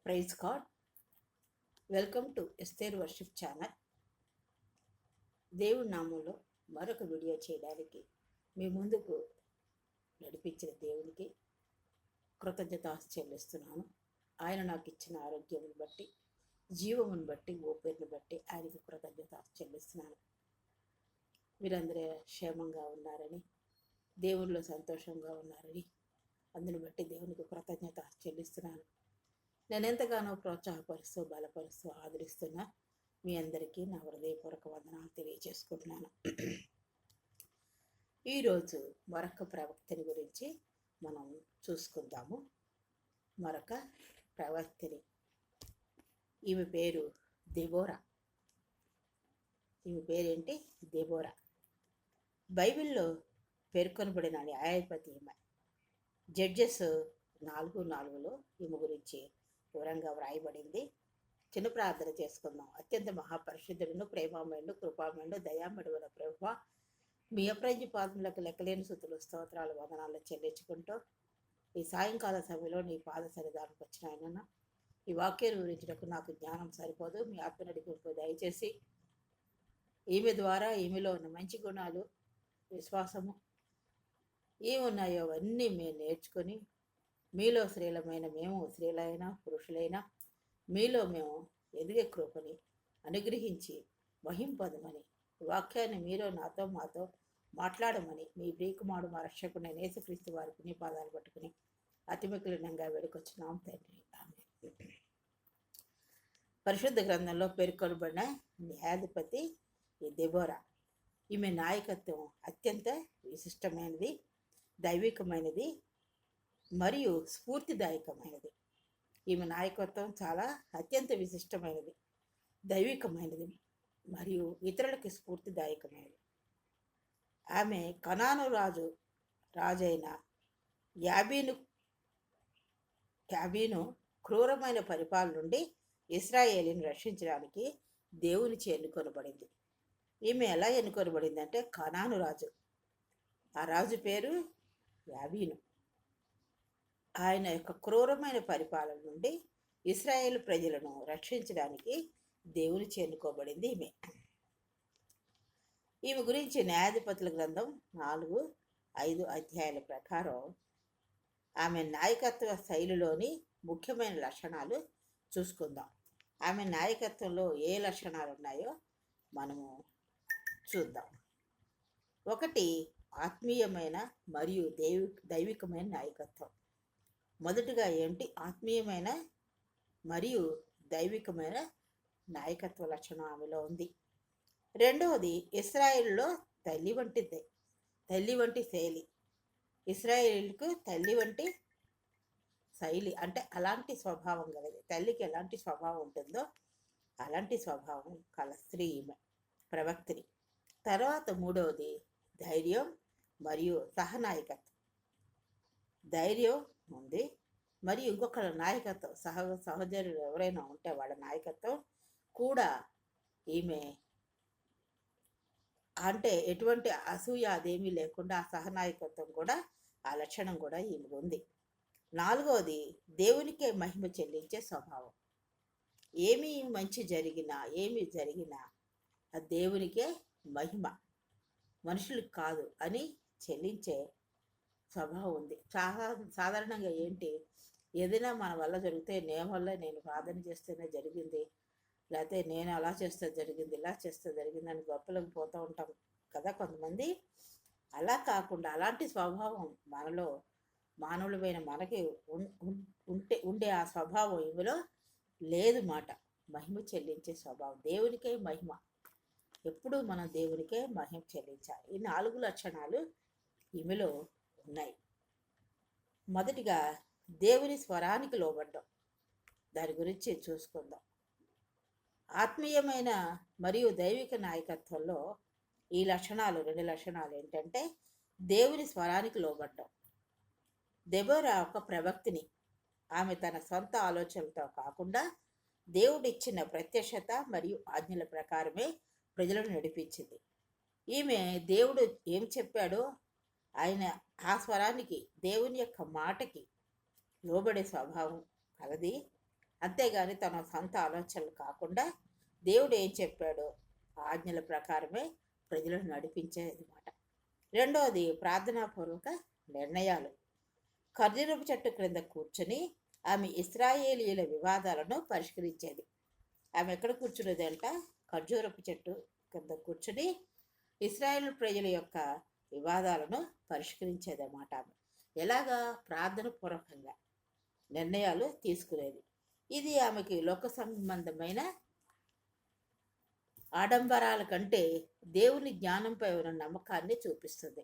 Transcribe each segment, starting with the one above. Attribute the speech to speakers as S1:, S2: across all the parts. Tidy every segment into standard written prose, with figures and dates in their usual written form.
S1: Praise God. Welcome to Esther worship channel. దేవుడి నామంలో మరొక వీడియో చేయడానికి మీ ముందుకు నడిపించిన దేవునికి కృతజ్ఞత చెల్లిస్తున్నాను. ఆయన నాకు ఇచ్చిన ఆరోగ్యమును బట్టి, జీవమును బట్టి, ఊపిరిని బట్టి ఆయనకు కృతజ్ఞత చెల్లిస్తున్నాను. మీరందరూ క్షేమంగా ఉన్నారని, దేవునిలో సంతోషంగా ఉన్నారని, అందుని బట్టి దేవునికి కృతజ్ఞత చెల్లిస్తున్నాను. నేను ఎంతగానో ప్రోత్సాహపరుస్తూ, బలపరుస్తూ, ఆదరిస్తున్నా మీ అందరికీ నా హృదయపూర్వక వందనాలు తెలియజేసుకుంటున్నాను. ఈరోజు మరొక ప్రవక్తని గురించి మనం చూసుకుందాము. మరొక ప్రవక్తని, ఈమె పేరు దెబోరా. ఈమె పేరేంటి? దెబోరా. బైబిల్లో పేర్కొనబడిన న్యాయాధిపతి ఈమె. జడ్జెస్ 4:4లో ఈమె గురించి వివరంగా వ్రాయబడింది. చిన్న ప్రార్థన చేసుకుందాం. అత్యంత మహాపరిశుద్ధుడును, ప్రేమమయుడు, కృపామయుడు, దయామయుడైన ప్రభువా, మీ అప్రంజి పాదములకు లెక్కలేని స్తుతులు, స్తోత్రాలు, వందనాలు చెల్లించుకుంటూ ఈ సాయంకాల సమయంలో నీ పాద సన్నిధానికి వచ్చిన ఆయన, ఈ వాక్యాన్ని వివరించడానికి నాకు జ్ఞానం సరిపోదు. మీ ఆత్మ నడిపింపు దయచేసి ఈమె ద్వారా ఈమెలో ఉన్న మంచి గుణాలు, విశ్వాసము ఏమున్నాయో అవన్నీ మేము నేర్చుకొని మీలో స్త్రీలమైన మేము, స్త్రీలైనా పురుషులైనా మీలో మేము ఎదిగే కృపని అనుగ్రహించి మహింపదమని, వాక్యాన్ని మీలో నాతో మాతో మాట్లాడమని మీ ప్రియకుమారుడు మా రక్షకుడైన యేసుక్రీస్తు వారికి నీ పాదాలు పట్టుకుని అతిమికులంగా వేడుకొచ్చున్నాం తండ్రి. ఆమేన్. పరిశుద్ధ గ్రంథంలో పేర్కొనబడిన న్యాయాధిపతి ఈ దెబోరా. ఈమె నాయకత్వం అత్యంత విశిష్టమైనది, దైవికమైనది మరియు స్ఫూర్తిదాయకమైనది. ఈమె నాయకత్వం చాలా అత్యంత విశిష్టమైనది, దైవికమైనది మరియు ఇతరులకి స్ఫూర్తిదాయకమైనది. ఆమె కనాను రాజైన యాబీను క్రూరమైన పరిపాలన నుండి ఇశ్రాయేలుని రక్షించడానికి దేవునిచే ఎన్నుకొనబడింది. ఈమె ఎలా ఎన్నుకొనబడింది అంటే, కనాను రాజు, ఆ రాజు పేరు యాబీను. ఆయన యొక్క క్రూరమైన పరిపాలన నుండి ఇశ్రాయేలు ప్రజలను రక్షించడానికి దేవుని చేరుకోబడింది ఈమె. ఈమె గురించి న్యాయాధిపతుల గ్రంథం 4-5 అధ్యాయాల ప్రకారం ఆమె నాయకత్వ శైలిలోని ముఖ్యమైన లక్షణాలు చూసుకుందాం. ఆమె నాయకత్వంలో ఏ లక్షణాలు ఉన్నాయో మనము చూద్దాం. 1, ఆత్మీయమైన మరియు దైవికమైన నాయకత్వం. మొదటిగా ఏంటి? ఆత్మీయమైన మరియు దైవికమైన నాయకత్వ లక్షణం ఆమెలో ఉంది. రెండవది, ఇశ్రాయేలులో తల్లి వంటి శైలి. ఇశ్రాయేలుకు తల్లి వంటి శైలి అంటే అలాంటి స్వభావం కలది. తల్లికి ఎలాంటి స్వభావం ఉంటుందో అలాంటి స్వభావం కల స్త్రీ ఈమె, ప్రవక్తిని. తర్వాత మూడవది, ధైర్యం మరియు సహనాయకత్వం. ధైర్యం ఉంది మరియు ఇంకొకళ్ళ నాయకత్వం, సహచరులు ఎవరైనా ఉంటే వాళ్ళ నాయకత్వం కూడా ఈమె అంటే ఎటువంటి అసూయ అదేమీ లేకుండా ఆ సహనాయకత్వం కూడా, ఆ లక్షణం కూడా ఈమెకు ఉంది. నాలుగవది, దేవునికే మహిమ చెల్లించే స్వభావం. ఏమి మంచి జరిగినా ఏమి జరిగినా ఆ దేవునికే మహిమ, మనుషులకు కాదు అని చెల్లించే స్వభావం ఉంది. సాధారణంగా ఏంటి, ఏదైనా మన వల్ల జరిగితే నేను ప్రార్థన చేస్తేనే జరిగింది, లేకపోతే నేను అలా చేస్తే జరిగింది, ఇలా చేస్తే జరిగింది అని గొప్పలకు పోతూ ఉంటాం కదా కొంతమంది. అలా కాకుండా అలాంటి స్వభావం మనలో, మానవులమైన మనకి ఉండే ఆ స్వభావం ఈమెలో లేదు మాట. మహిమ చెల్లించే స్వభావం, దేవునికే మహిమ. ఎప్పుడూ మనం దేవునికే మహిమ చెల్లించాలి. ఈ 4 లక్షణాలు ఈమెలో ఉన్నాయి. మొదటిగా, దేవుని స్వరానికి లోబడ్డం. దాని గురించి చూసుకుందాం. ఆత్మీయమైన మరియు దైవిక నాయకత్వంలో ఈ లక్షణాలు, 2 లక్షణాలు ఏంటంటే, దేవుని స్వరానికి లోబడ్డం. దెబోరా ఒక ప్రవక్తిని. ఆమె తన సొంత ఆలోచనలతో కాకుండా దేవుడిచ్చిన ప్రత్యక్షత మరియు ఆజ్ఞల ప్రకారమే ప్రజలను నడిపించింది. ఈమె దేవుడు ఏం చెప్పాడో ఆయన ఆ స్వరానికి, దేవుని యొక్క మాటకి లోబడే స్వభావం కలది. అంతేగాని తన సొంత ఆలోచనలు కాకుండా దేవుడు ఏం చెప్పాడో ఆజ్ఞల ప్రకారమే ప్రజలను నడిపించేది మాట. రెండవది ప్రార్థనాపూర్వక నిర్ణయాలు. ఖర్జూరపు చెట్టు క్రింద కూర్చొని ఆమె ఇశ్రాయేలీయుల వివాదాలను పరిష్కరించేది. ఆమె ఎక్కడ కూర్చునేది అంట? ఖర్జూరపు చెట్టు కింద కూర్చుని ఇశ్రాయేల్ ప్రజల యొక్క వివాదాలను పరిష్కరించేదన్నమాట. ఆమె ఎలాగా? ప్రార్థన పూర్వకంగా నిర్ణయాలు తీసుకునేది. ఇది ఆమెకి లోక సంబంధమైన ఆడంబరాల కంటే దేవుని జ్ఞానంపై ఉన్న నమ్మకాన్ని చూపిస్తుంది.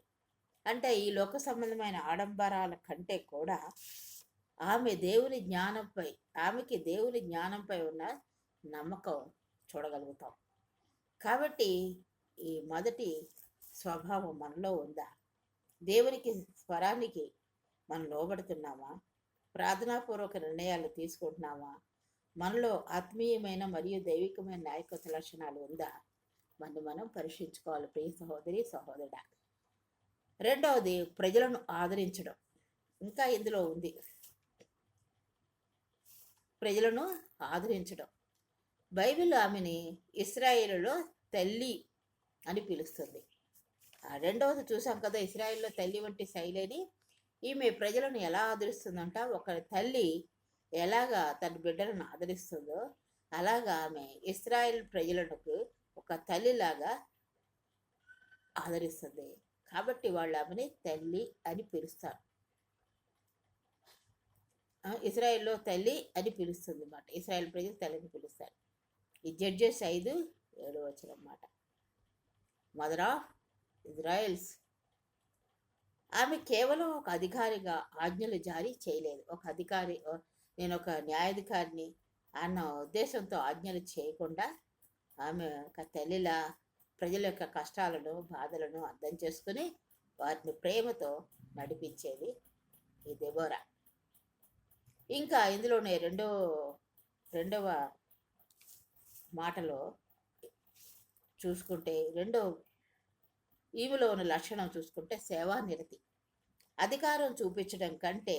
S1: అంటే ఈ లోక సంబంధమైన ఆడంబరాల కంటే కూడా ఆమెకి దేవుని జ్ఞానంపై ఉన్న నమ్మకం చూడగలుగుతాం. కాబట్టి ఈ మొదటి స్వభావం మనలో ఉందా? దేవునికి స్వరానికి మనం లోబడుతున్నామా? ప్రార్థనాపూర్వక నిర్ణయాలు తీసుకుంటున్నామా? మనలో ఆత్మీయమైన మరియు దైవికమైన నాయకత్వ లక్షణాలు ఉందా? మనం పరీక్షించుకోవాలి ప్రియ సహోదరి సహోదరుడా. రెండవది ప్రజలను ఆదరించడం. ఇంకా ఇందులో ఉంది, ప్రజలను ఆదరించడం. బైబిల్ ఆమెని ఇశ్రాయేలులో తల్లి అని పిలుస్తుంది. రెండవది చూసాం కదా, ఇశ్రాయేల్లో తల్లి వంటి శైలిని. ఈమె ప్రజలను ఎలా ఆదరిస్తుందంట? ఒక తల్లి ఎలాగా తన బిడ్డలను ఆదరిస్తుందో అలాగా ఆమె ఇశ్రాయేల్ ప్రజలకు ఒక తల్లిలాగా ఆదరిస్తుంది. కాబట్టి వాళ్ళు ఆమెని తల్లి అని పిలుస్తారు. ఇశ్రాయేల్లో తల్లి అని పిలుస్తుంది అన్నమాట. ఇశ్రాయేల్ ప్రజలు తల్లిని పిలుస్తారు. ఈ జడ్జెస్ 5:7 అన్నమాట. Mother of Israel's. ఆమె కేవలం ఒక అధికారిగా ఆజ్ఞలు జారీ చేయలేదు. ఒక అధికారి, నేను ఒక న్యాయాధికారిని అన్న ఉద్దేశంతో ఆజ్ఞలు చేయకుండా ఆమె ఒక తల్లిలా ప్రజల యొక్క కష్టాలను బాధలను అర్థం చేసుకుని వారిని ప్రేమతో నడిపించేది ఈ దెబోరా. ఇంకా ఇందులోనే రెండవ మాటలో చూసుకుంటే, ఈమెలో ఉన్న లక్షణం చూసుకుంటే సేవానిరతి. అధికారం చూపించడం కంటే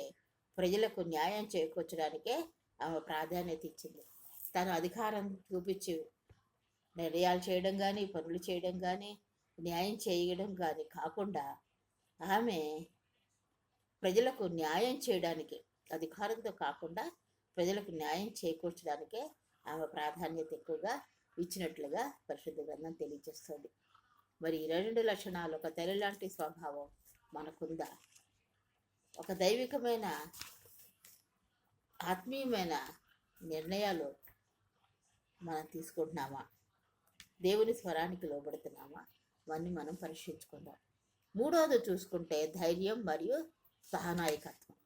S1: ప్రజలకు న్యాయం చేకూర్చడానికే ఆమె ప్రాధాన్యత ఇచ్చింది. తను అధికారం చూపించి నిర్ణయాలు చేయడం కానీ, పనులు చేయడం కానీ, న్యాయం చేయడం కానీ కాకుండా ఆమె ప్రజలకు న్యాయం చేయడానికి, అధికారంతో కాకుండా ప్రజలకు న్యాయం చేకూర్చడానికే ఆమె ప్రాధాన్యత ఎక్కువగా ఇచ్చినట్లుగా పరిశుద్ధ గ్రంథం తెలియజేస్తుంది. మరి ఈ 2 లక్షణాలు, ఒక తల్లి లాంటి స్వభావం మనకుందా? ఒక దైవికమైన ఆత్మీయమైన నిర్ణయాలు మనం తీసుకుంటున్నామా? దేవుని స్వరానికి లోబడుతున్నామా? ఇవన్నీ మనం పరీక్షించుకుందాం. మూడవది చూసుకుంటే ధైర్యం మరియు సహనాయకత్వం.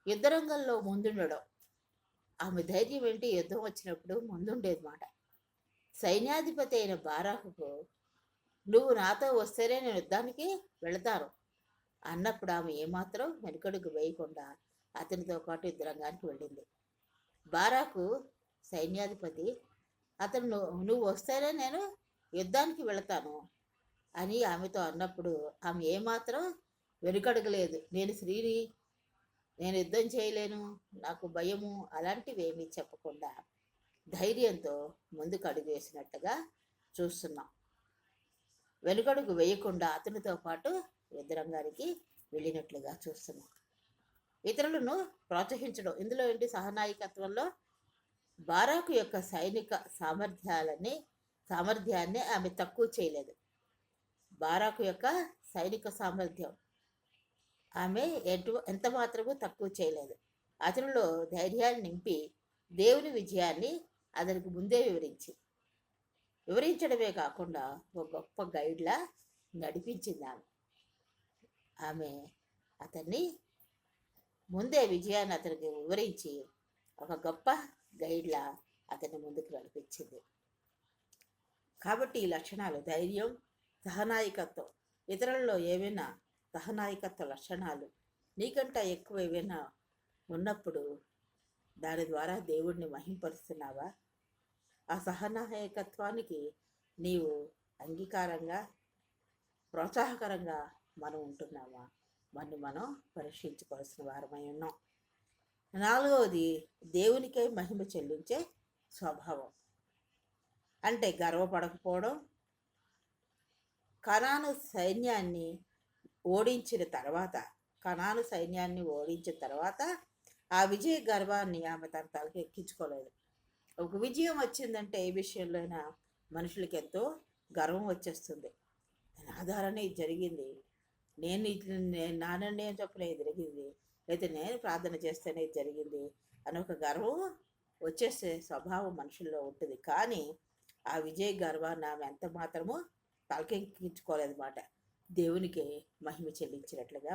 S1: యుద్ధరంగంలో ముందుండడం. ఆమె ధైర్యం ఏంటి? యుద్ధం వచ్చినప్పుడు ముందుండేది మాట. సైన్యాధిపతి అయిన బారాకుకు, నువ్వు నాతో వస్తేనే నేను యుద్ధానికి వెళతాను అన్నప్పుడు ఆమె ఏమాత్రం వెనుకడుగు వేయకుండా అతనితో పాటు యుద్ధరంగానికి వెళ్ళింది. బారాకు సైన్యాధిపతి, అతను నువ్వు వస్తేనే నేను యుద్ధానికి వెళతాను అని ఆమెతో అన్నప్పుడు ఆమె ఏమాత్రం వెనుకడగలేదు. నేను స్త్రీని, నేను యుద్ధం చేయలేను, నాకు భయము, అలాంటివి ఏమీ చెప్పకుండా ధైర్యంతో ముందుకు అడుగు వేసినట్టుగా చూస్తున్నాం. వెనుకడుగు వేయకుండా అతనితో పాటు యుద్ధరంగానికి వెళ్ళినట్లుగా చూస్తున్నాం. ఇతరులను ప్రోత్సహించడం. ఇందులో ఏంటి? సహనాయకత్వంలో బారాకు యొక్క సైనిక సామర్థ్యాన్ని ఆమె తక్కువ చేయలేదు. బారాకు యొక్క సైనిక సామర్థ్యం ఆమె ఎంత మాత్రమూ తక్కువ చేయలేదు. అతనిలో ధైర్యాన్ని నింపి దేవుని విజయాన్ని అతనికి ముందే వివరించడమే కాకుండా ఒక గొప్ప గైడ్లా నడిపించింది. ఆమె అతన్ని ముందే విజయాన్ని అతనికి వివరించి ఒక గొప్ప గైడ్లా అతన్ని ముందుకు నడిపించింది. కాబట్టి ఈ లక్షణాలు, ధైర్యం, సహనాయకత్వం, ఇతరులలో ఏవైనా సహనాయకత్వ లక్షణాలు నీకంటే ఎక్కువ ఏవైనా ఉన్నప్పుడు దాని ద్వారా దేవుడిని మహింపరుస్తున్నావా? ఆ సహనాయకత్వానికి నీవు అంగీకారంగా, ప్రోత్సాహకరంగా మనం ఉంటున్నామా? మనం పరీక్షించుకోవాల్సిన వారమై ఉన్నాం. నాలుగవది దేవునికై మహిమ చెల్లించే స్వభావం. అంటే గర్వపడకపోవడం, కనాను సైన్యాన్ని ఓడించిన తర్వాత కనాను సైన్యాన్ని ఓడించిన తర్వాత ఆ విజయ గర్వాన్ని ఆమె తన తలకి ఎక్కించుకోలేదు. ఒక విజయం వచ్చిందంటే ఏ విషయంలోనైనా మనుషులకి ఎంతో గర్వం వచ్చేస్తుంది. నా ద్వారానే ఇది జరిగింది, నా నిర్ణయం చొప్పున ఇది జరిగింది, లేదా నేను ప్రార్థన చేస్తేనే ఇది జరిగింది అని ఒక గర్వం వచ్చేసే స్వభావం మనుషుల్లో ఉంటుంది. కానీ ఆ విజయ గర్వాన్ని ఆమె ఎంత మాత్రమో తలకెక్కించుకోలేదన్నమాట. దేవునికి మహిమ చెల్లించినట్లుగా